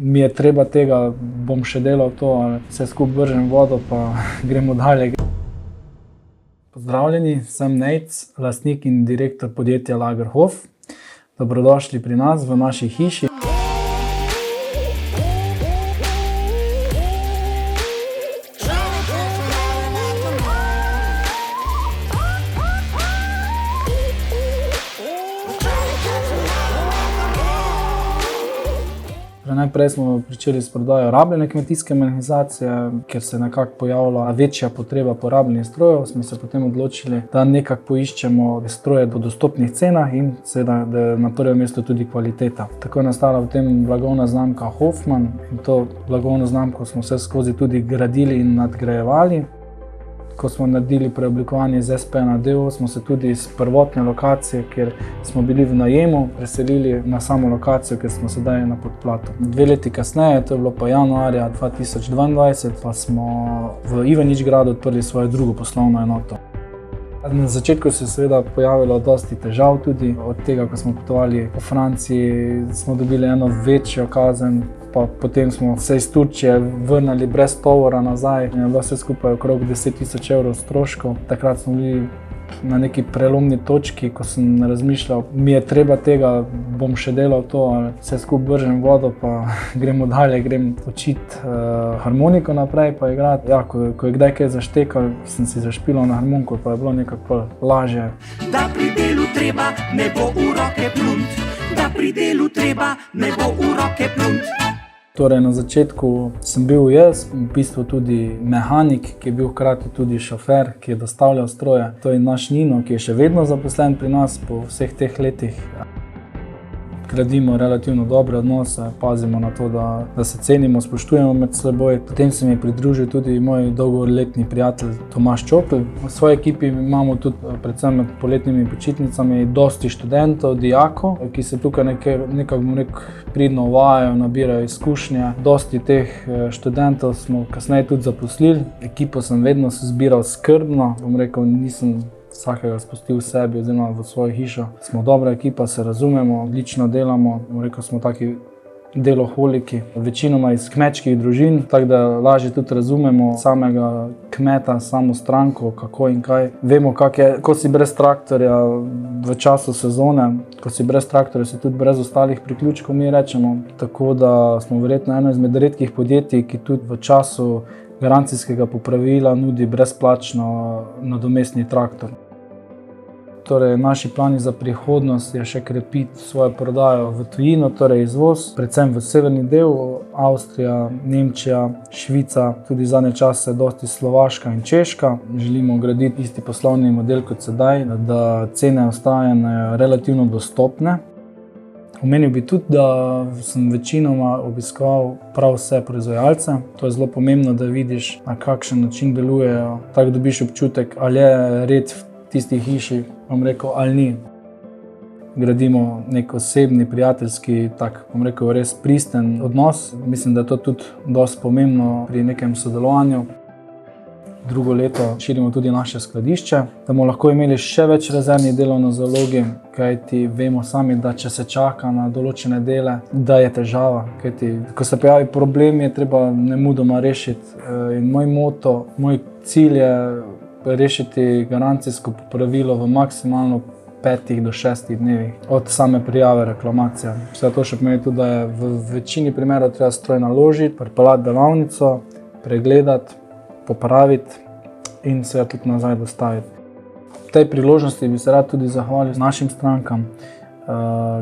mi je treba tega, bom še delal to, vse skupaj vržem vodo pa gremo dalje. Pozdravljeni, sem Nejc, lastnik in direktor podjetja Lagerhof. Dobrodošli pri nas v naši hiši. Najprej smo pričeli s prodajo rabljene kmetijske mehanizacije, ker se je nekako pojavila večja potreba po rabljenih strojev. Smo se potem odločili, da nekako poiščemo stroje po dostopnih cenah in seveda, da je na prvem mestu tudi kvaliteta. Tako je nastala v tem blagovna znamka Hofmann in to blagovno znamko smo vse skozi tudi gradili in nadgrajevali. Ko smo naredili preoblikovanje iz SP na DO, smo se tudi iz prvotne lokacije, kjer smo bili v najemu, preselili na samo lokacijo, kjer smo sedaj na Podplatu. 2 leti kasneje, to je bilo pa januarja 2022, pa smo v Ivanič gradu odprli svojo drugo poslovno enoto. Na začetku se je seveda pojavilo dosti težav tudi. Od tega, ko smo potovali po Franciji, smo dobili eno večjo kazen, pa potem smo se iz Turčije vrnili brez tovora nazaj. Je bilo vse skupaj okrog 10.000 evrov stroškov. Takrat smo bili na neki prelomni točki, ko sem razmišljal, mi je treba tega, bom še delal to, vse skupaj vržem vodo pa gremo dalje, grem učiti harmoniko naprej pa igrati. Ja, ko je kdaj kaj zaštekal, sem si zašpilal na harmoniko, pa je bilo nekako lažje. Da pri delu treba, ne bo v roke plunt. Da pri delu treba, ne bo v roke plunt. Torej, na začetku sem bil jaz, v bistvu tudi mehanik, ki je bil hkrati tudi šofer, ki je dostavljal stroje. To je naš Nino, ki je še vedno zaposlen pri nas po vseh teh letih. Gradimo relativno dobre odnose, pazimo na to, da se cenimo, spoštujemo med seboj. Potem se mi je pridružil tudi moj dolgoletni prijatelj Tomaž Čokl. V svoji ekipi imamo tudi, predvsem med poletnimi počitnicami, dosti študentov, dijakov, ki se tukaj nekako pridno uvajajo, nabirajo izkušnje. Dosti teh študentov smo kasneje tudi zaposlili. Ekipo sem vedno zbiral skrbno, nisem vsakega spustil v sebi oziroma v svojo hišo. Smo dobra ekipa, se razumemo, odlično delamo, smo taki deloholiki, večinoma iz kmečkih družin, tako da lažje tudi razumemo samega kmeta, samo stranko, kako in kaj. Vemo, ko si brez traktorja v času sezone, ko si brez traktorja, si tudi brez ostalih priključkov, mi rečemo. Tako da smo verjetno eno izmed redkih podjetij, ki tudi v času garancijskega popravila nudi brezplačno nadomestni traktor. Torej, naši plani za prihodnost je še krepiti svojo prodajo v tujino, torej izvoz, predvsem v severni del, Avstrija, Nemčija, Švica, tudi zadnje čase dosti Slovaška in Češka. Želimo graditi isti poslovni model kot sedaj, da cene ostajajo relativno dostopne. Omenil bi tudi, da sem večinoma obiskoval prav vse proizvajalce. To je zelo pomembno, da vidiš, na kakšen način delujejo. Tako dobiš občutek, ali je red v tisti hiši, ali ni. Gradimo nek osebni, prijateljski, res pristen odnos. Mislim, da je to tudi dosti pomembno pri nekem sodelovanju. Drugo leto širimo tudi naše skladišče, da bomo lahko imeli še več rezervnih delov na zalogi, kajti vemo sami, da če se čaka na določene dele, da je težava. Kajti, ko se pojavi problem, je treba nemudoma rešiti. In moj moto, moj cilj je rešiti garancijsko popravilo v maksimalno 5 do 6 dnevih od same prijave reklamacije. Vse to še pomeni tudi, da je v večini primerov treba stroj naložiti, pripeljati delavnico, pregledati, popraviti in se tudi nazaj dostaviti. V tej priložnosti bi se rad tudi zahvalil našim strankam,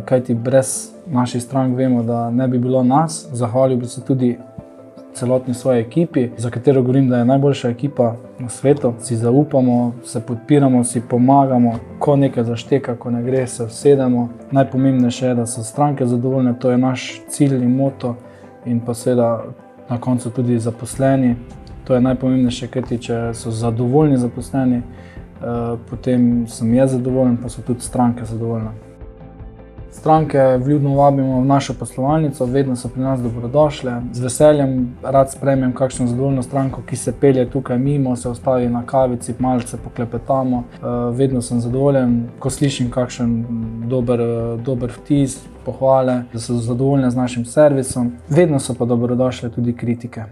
kajti brez naših strank vemo, da ne bi bilo nas. Zahvalil bi se tudi celotni svoji ekipi, za katero govorim, da je najboljša ekipa na svetu. Si zaupamo, se podpiramo, si pomagamo, ko nekaj zašteka, ko ne gre, se usedemo. Najpomembnejše je, da so stranke zadovoljne, to je naš cilj in moto in pa seveda na koncu tudi zaposleni. To je najpomembnejše, kajti če so zadovoljni zaposleni, potem sem jaz zadovoljen, pa so tudi stranke zadovoljne. Stranke vljudno vabimo v našo poslovalnico, vedno so pri nas dobrodošle. Z veseljem rad sprejmem kakšno zadovoljno stranko, ki se pelje tukaj mimo, se ustavi na kavici, malce poklepetamo. Vedno sem zadovoljen, ko slišim kakšen dober vtis, pohvale, da so zadovoljne z našim servisom. Vedno so pa dobrodošle tudi kritike.